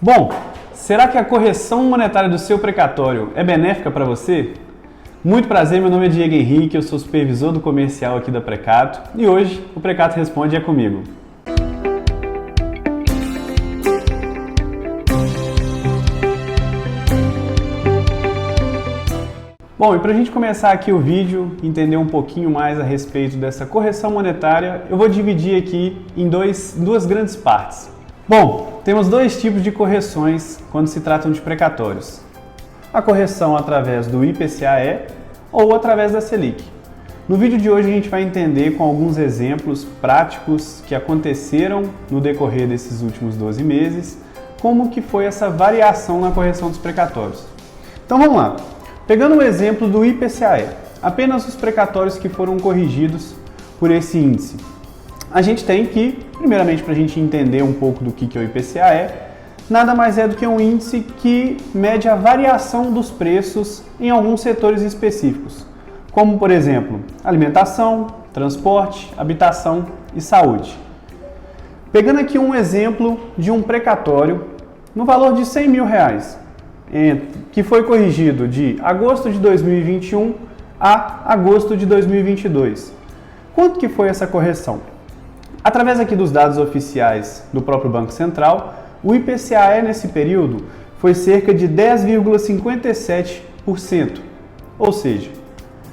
Bom, será que a correção monetária do seu precatório é benéfica para você? Muito prazer, meu nome é Diego Henrique, eu sou supervisor do comercial aqui da Precato e hoje o Precato Responde é comigo. Bom, e para a gente começar aqui o vídeo, entender um pouquinho mais a respeito dessa correção monetária, eu vou dividir aqui em duas grandes partes. Bom, temos dois tipos de correções quando se tratam de precatórios. A correção através do IPCA-E ou através da Selic. No vídeo de hoje a gente vai entender com alguns exemplos práticos que aconteceram no decorrer desses últimos 12 meses, como que foi essa variação na correção dos precatórios. Então vamos lá. Pegando o exemplo do IPCA-E, apenas os precatórios que foram corrigidos por esse índice. A gente tem que, primeiramente para a gente entender um pouco do que é o IPCA-E, nada mais é do que um índice que mede a variação dos preços em alguns setores específicos, como por exemplo, alimentação, transporte, habitação e saúde. Pegando aqui um exemplo de um precatório no valor de R$100 mil, que foi corrigido de agosto de 2021 a agosto de 2022. Quanto que foi essa correção? Através aqui dos dados oficiais do próprio Banco Central, o IPCA-E nesse período foi cerca de 10,57%. Ou seja,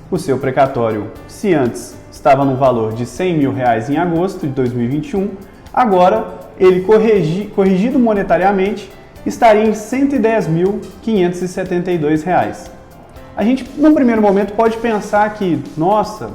o seu precatório, se antes estava no valor de R$100 mil em agosto de 2021, agora ele corrigido monetariamente estaria em R$ 110.572. A gente, num primeiro momento, pode pensar que, nossa,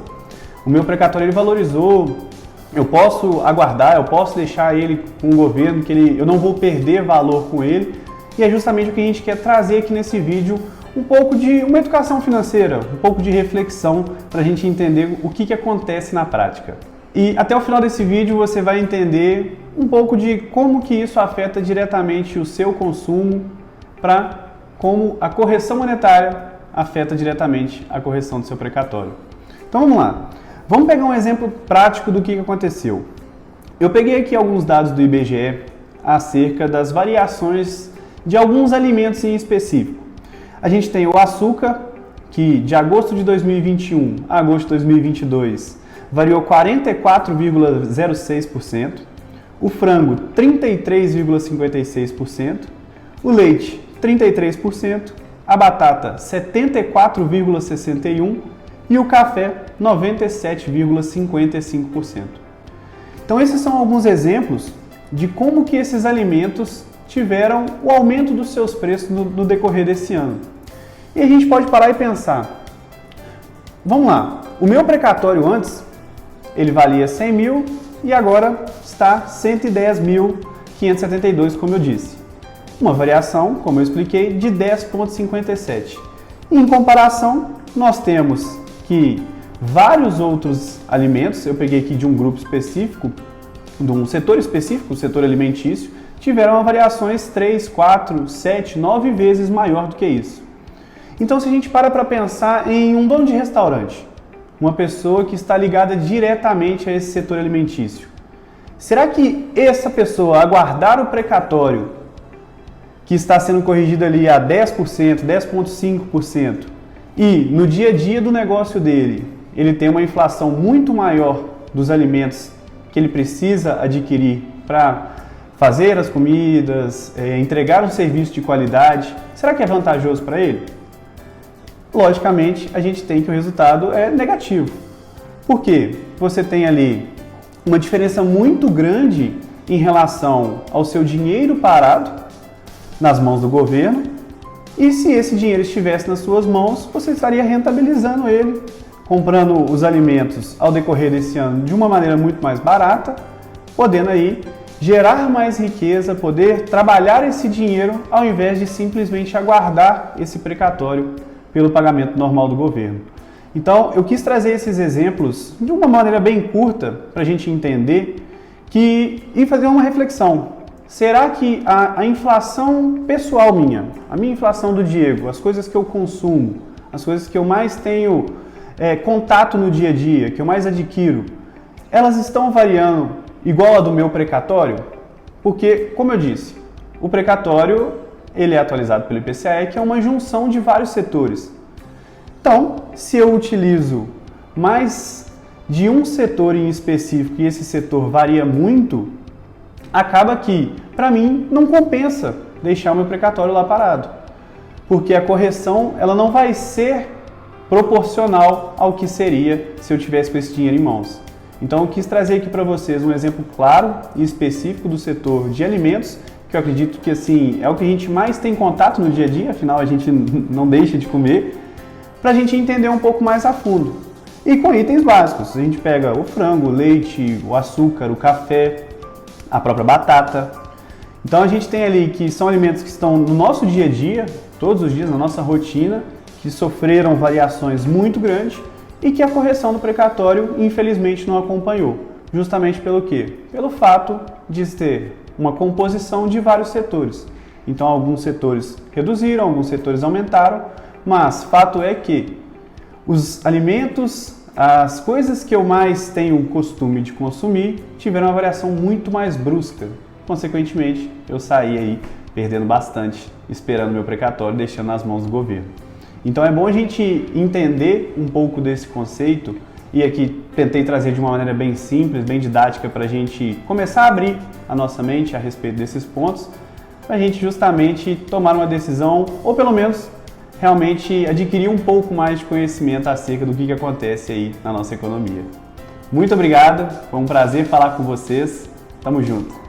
o meu precatório ele valorizou, eu posso aguardar, eu posso deixar ele com o governo, eu não vou perder valor com ele, e é justamente o que a gente quer trazer aqui nesse vídeo, um pouco de uma educação financeira, um pouco de reflexão para a gente entender o que acontece na prática. E até o final desse vídeo você vai entender um pouco de como que isso afeta diretamente o seu consumo, para como a correção monetária afeta diretamente a correção do seu precatório. Então vamos lá. Vamos pegar um exemplo prático do que aconteceu. Eu peguei aqui alguns dados do IBGE acerca das variações de alguns alimentos em específico. A gente tem o açúcar, que de agosto de 2021 a agosto de 2022 variou 44,06%, o frango 33,56%, o leite 33%, a batata 74,61% e o café 97,55%. Então esses são alguns exemplos de como que esses alimentos tiveram o aumento dos seus preços no decorrer desse ano. E a gente pode parar e pensar, vamos lá, o meu precatório antes, ele valia 100 mil e agora está 110.572, como eu disse. Uma variação, como eu expliquei, de 10,57. Em comparação, nós temos que vários outros alimentos, eu peguei aqui de um grupo específico, de um setor específico, o setor alimentício, tiveram variações 3, 4, 7, 9 vezes maior do que isso. Então, se a gente para pensar em um dono de restaurante, uma pessoa que está ligada diretamente a esse setor alimentício, será que essa pessoa aguardar o precatório, que está sendo corrigido ali a 10%, 10,5%, e no dia a dia do negócio dele, ele tem uma inflação muito maior dos alimentos que ele precisa adquirir para fazer as comidas, entregar um serviço de qualidade, será que é vantajoso para ele? Logicamente, a gente tem que o resultado é negativo. Por quê? Você tem ali uma diferença muito grande em relação ao seu dinheiro parado nas mãos do governo, e se esse dinheiro estivesse nas suas mãos, você estaria rentabilizando ele, comprando os alimentos ao decorrer desse ano de uma maneira muito mais barata, podendo aí gerar mais riqueza, poder trabalhar esse dinheiro ao invés de simplesmente aguardar esse precatório pelo pagamento normal do governo. Então, eu quis trazer esses exemplos de uma maneira bem curta para a gente entender e fazer uma reflexão. Será que a inflação pessoal minha, a minha inflação do Diego, as coisas que eu consumo, as coisas que eu mais tenho contato no dia a dia, que eu mais adquiro, elas estão variando igual a do meu precatório? Porque, como eu disse, o precatório ele é atualizado pelo IPCA, que é uma junção de vários setores. Então, se eu utilizo mais de um setor em específico e esse setor varia muito, acaba que, para mim, não compensa deixar o meu precatório lá parado. Porque a correção ela não vai ser proporcional ao que seria se eu tivesse com esse dinheiro em mãos. Então eu quis trazer aqui para vocês um exemplo claro e específico do setor de alimentos, que eu acredito que assim é o que a gente mais tem contato no dia a dia, afinal a gente não deixa de comer, para a gente entender um pouco mais a fundo. E com itens básicos, a gente pega o frango, o leite, o açúcar, o café, a própria batata. Então a gente tem ali que são alimentos que estão no nosso dia a dia, todos os dias, na nossa rotina, que sofreram variações muito grandes e que a correção do precatório, infelizmente, não acompanhou. Justamente pelo quê? Pelo fato de ter uma composição de vários setores. Então, alguns setores reduziram, alguns setores aumentaram, mas fato é que os alimentos, as coisas que eu mais tenho o costume de consumir, tiveram uma variação muito mais brusca. Consequentemente, eu saí aí perdendo bastante, esperando meu precatório, deixando nas mãos do governo. Então é bom a gente entender um pouco desse conceito e aqui tentei trazer de uma maneira bem simples, bem didática para a gente começar a abrir a nossa mente a respeito desses pontos, para a gente justamente tomar uma decisão ou pelo menos realmente adquirir um pouco mais de conhecimento acerca do que acontece aí na nossa economia. Muito obrigado, foi um prazer falar com vocês, tamo junto!